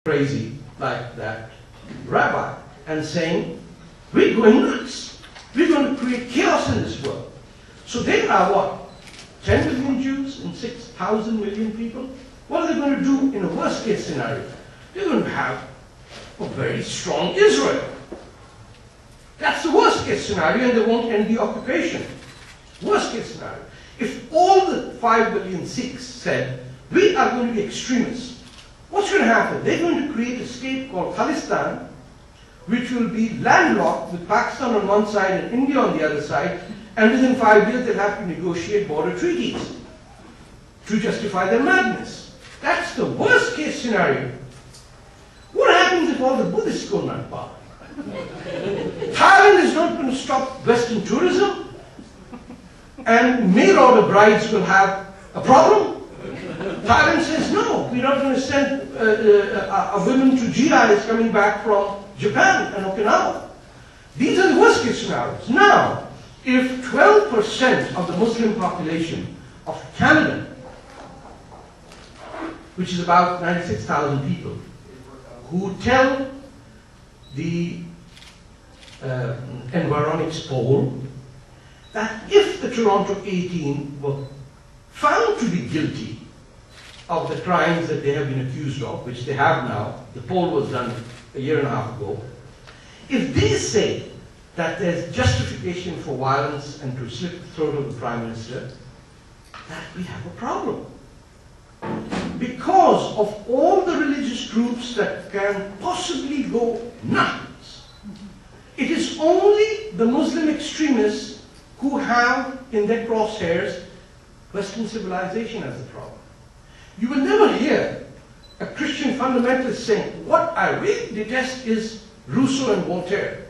crazy like that rabbi and saying, we're going nuts. We're going to create chaos in this world. So they are what? 10 million Jews and 6,000 million people? What are they going to do in a worst case scenario? They're going to have a very strong Israel. That's the worst case scenario, and they won't end the occupation. Worst case scenario. If all the 5 billion Sikhs said, we are going to be extremists, what's going to happen? They're going to create a state called Khalistan, which will be landlocked with Pakistan on one side and India on the other side, and within 5 years they'll have to negotiate border treaties to justify their madness. That's the worst case scenario. What happens if all the Buddhists go not power? Thailand is not going to stop Western tourism, and mail-order brides will have a problem. Thailand says, no, we're not going to send women to GIs coming back from Japan and Okinawa. These are the worst case scenarios. Now, if 12% of the Muslim population of Canada, which is about 96,000 people, who tell the Environics poll that if the Toronto 18 were found to be guilty of the crimes that they have been accused of, which they have now, the poll was done a year and a half ago, if they say that there's justification for violence and to slit the throat of the Prime Minister, that we have a problem. Because of all the religious groups that can possibly go nuts, it is only the Muslim extremists who have in their crosshairs Western civilization as the problem. You will never hear a Christian fundamentalist saying, what I really detest is Rousseau and Voltaire.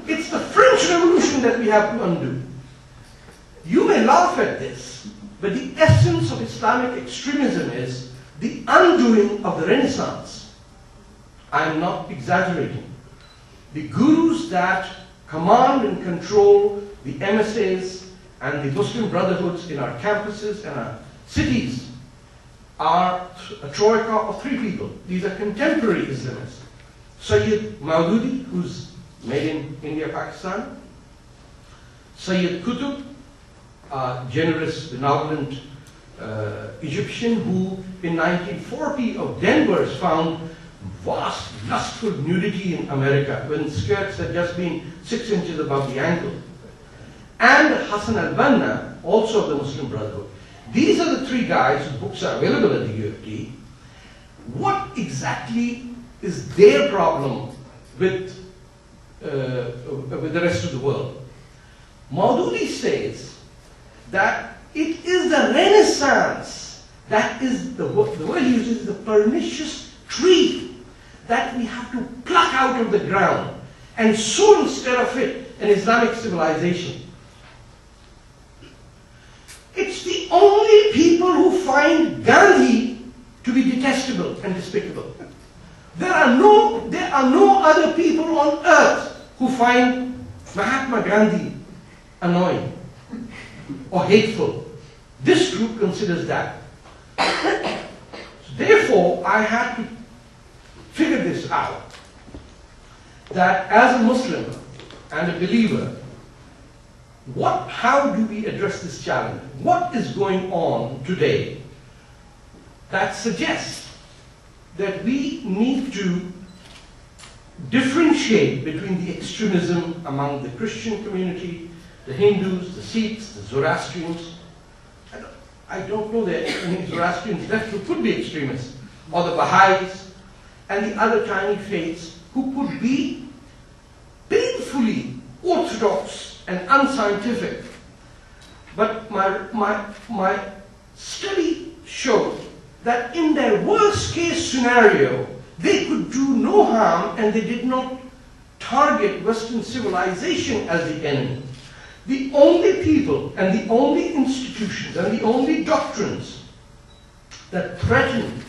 It's the French Revolution that we have to undo. You may laugh at this, but the essence of Islamic extremism is the undoing of the Renaissance. I am not exaggerating. The gurus that command and control the MSAs and the Muslim brotherhoods in our campuses and our cities are a troika of 3 people. These are contemporary Islamists. Sayyid Maududi, who's made in India, Pakistan. Sayyid Qutb, a generous, benevolent Egyptian who in 1940 of Denver's found vast, lustful nudity in America when skirts had just been 6 inches above the ankle. And Hassan al-Banna, also of the Muslim Brotherhood. These are the 3 guys whose books are available at the UFT. What exactly is their problem with the rest of the world? Maududi says that it is the Renaissance that is, the word he uses is the pernicious tree that we have to pluck out of the ground and sow instead of it an Islamic civilization. It's the only people who find Gandhi to be detestable and despicable. There are no other people on earth who find Mahatma Gandhi annoying or hateful. This group considers that. So therefore, I had to figure this out, that as a Muslim and a believer, how do we address this challenge? What is going on today that suggests that we need to differentiate between the extremism among the Christian community, the Hindus, the Sikhs, the Zoroastrians? I don't know that any Zoroastrians left who could be extremists, or the Baha'is, and the other tiny faiths who could be painfully orthodox and unscientific. But my study showed that in their worst case scenario, they could do no harm and they did not target Western civilization as the enemy. The only people and the only institutions and the only doctrines that threaten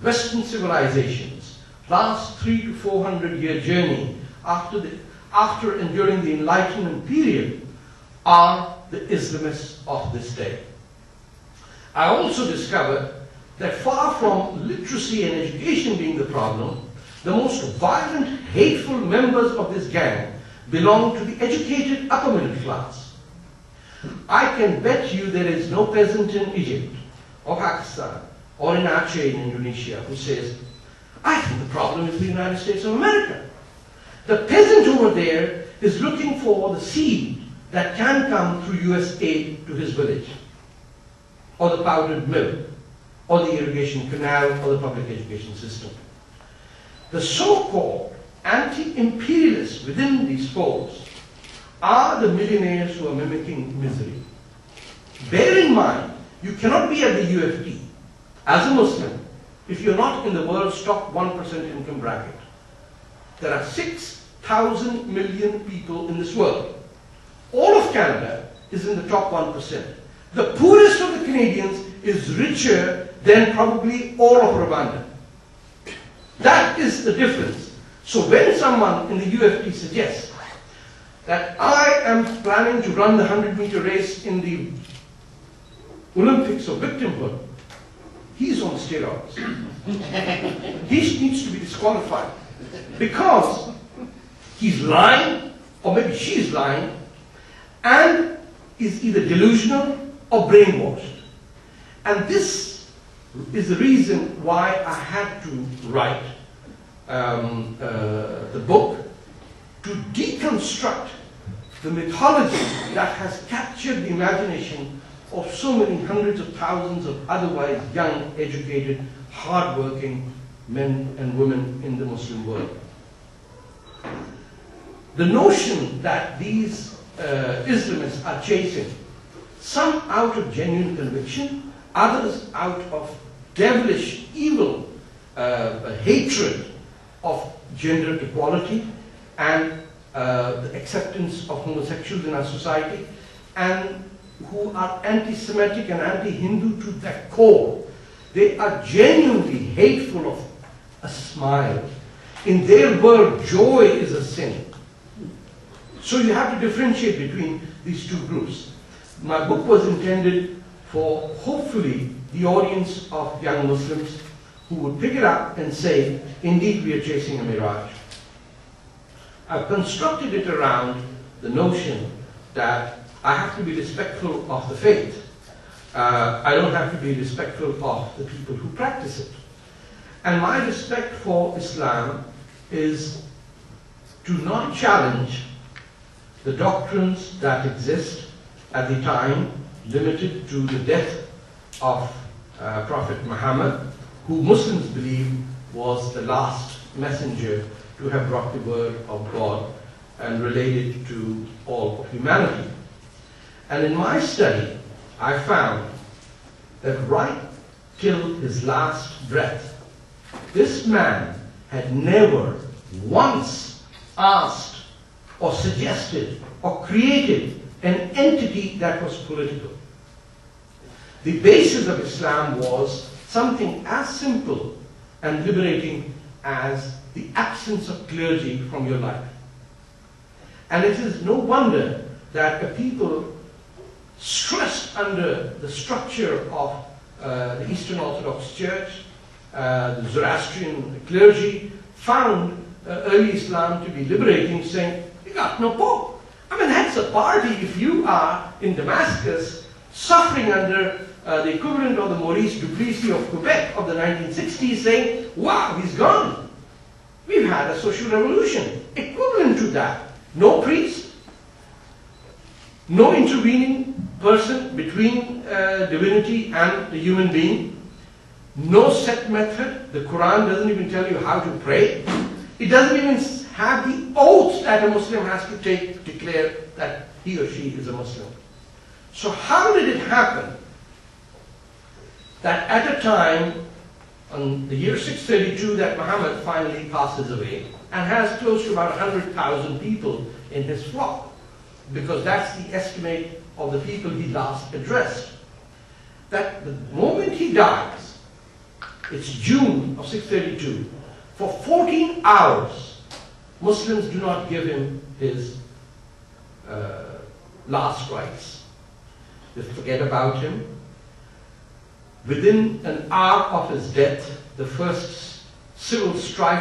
Western civilizations last 300 to 400 year journey after and during the Enlightenment period are the Islamists of this day. I also discovered that far from literacy and education being the problem, the most violent, hateful members of this gang belong to the educated upper middle class. I can bet you there is no peasant in Egypt or Pakistan or in Aceh in Indonesia who says, I think the problem is the United States of America. The peasant over there is looking for the seed that can come through US aid to his village, or the powdered milk, or the irrigation canal, or the public education system. The so-called anti-imperialists within these folds are the millionaires who are mimicking misery. Bear in mind, you cannot be at the UFT as a Muslim if you're not in the world's top 1% income bracket. There are 6,000 million people in this world. All of Canada is in the top 1%. The poorest of the Canadians is richer than probably all of Rwanda. That is the difference. So when someone in the UFT suggests that I am planning to run the 100-meter race in the Olympics of victimhood, he's on steroids. He needs to be disqualified because he's lying, or maybe she's lying, and is either delusional or brainwashed. And this is the reason why I had to write the book, to deconstruct the mythology that has captured the imagination of so many hundreds of thousands of otherwise young, educated, hard-working men and women in the Muslim world. The notion that these Islamists are chasing, some out of genuine conviction, others out of devilish, evil hatred of gender equality and the acceptance of homosexuals in our society, and who are anti-Semitic and anti-Hindu to their core. They are genuinely hateful of a smile. In their world, joy is a sin. So you have to differentiate between these two groups. My book was intended for, hopefully, the audience of young Muslims who would pick it up and say, indeed, we are chasing a mirage. I've constructed it around the notion that I have to be respectful of the faith. I don't have to be respectful of the people who practice it. And my respect for Islam is to not challenge the doctrines that exist at the time, limited to the death of Prophet Muhammad, who Muslims believe was the last messenger to have brought the word of God and related to all of humanity. And in my study, I found that right till his last breath, this man had never once asked or suggested or created an entity that was political. The basis of Islam was something as simple and liberating as the absence of clergy from your life. And it is no wonder that a people stressed under the structure of the Eastern Orthodox Church, the Zoroastrian clergy, found early Islam to be liberating, saying, you got no pope. I mean, that's a party if you are in Damascus suffering under the equivalent of the Maurice Duplessis of Quebec of the 1960s, saying, wow, he's gone. We've had a social revolution. Equivalent to that. No priest, no intervening person between divinity and the human being, no set method. The Quran doesn't even tell you how to pray. It doesn't even have the oath that a Muslim has to take to declare that he or she is a Muslim. So how did it happen that at a time, on the year 632, that Muhammad finally passes away and has close to about 100,000 people in his flock, because that's the estimate of the people he last addressed, that the moment he dies, it's June of 632, for 14 hours, Muslims do not give him his last rites. They forget about him. within an hour of his death, the first civil strife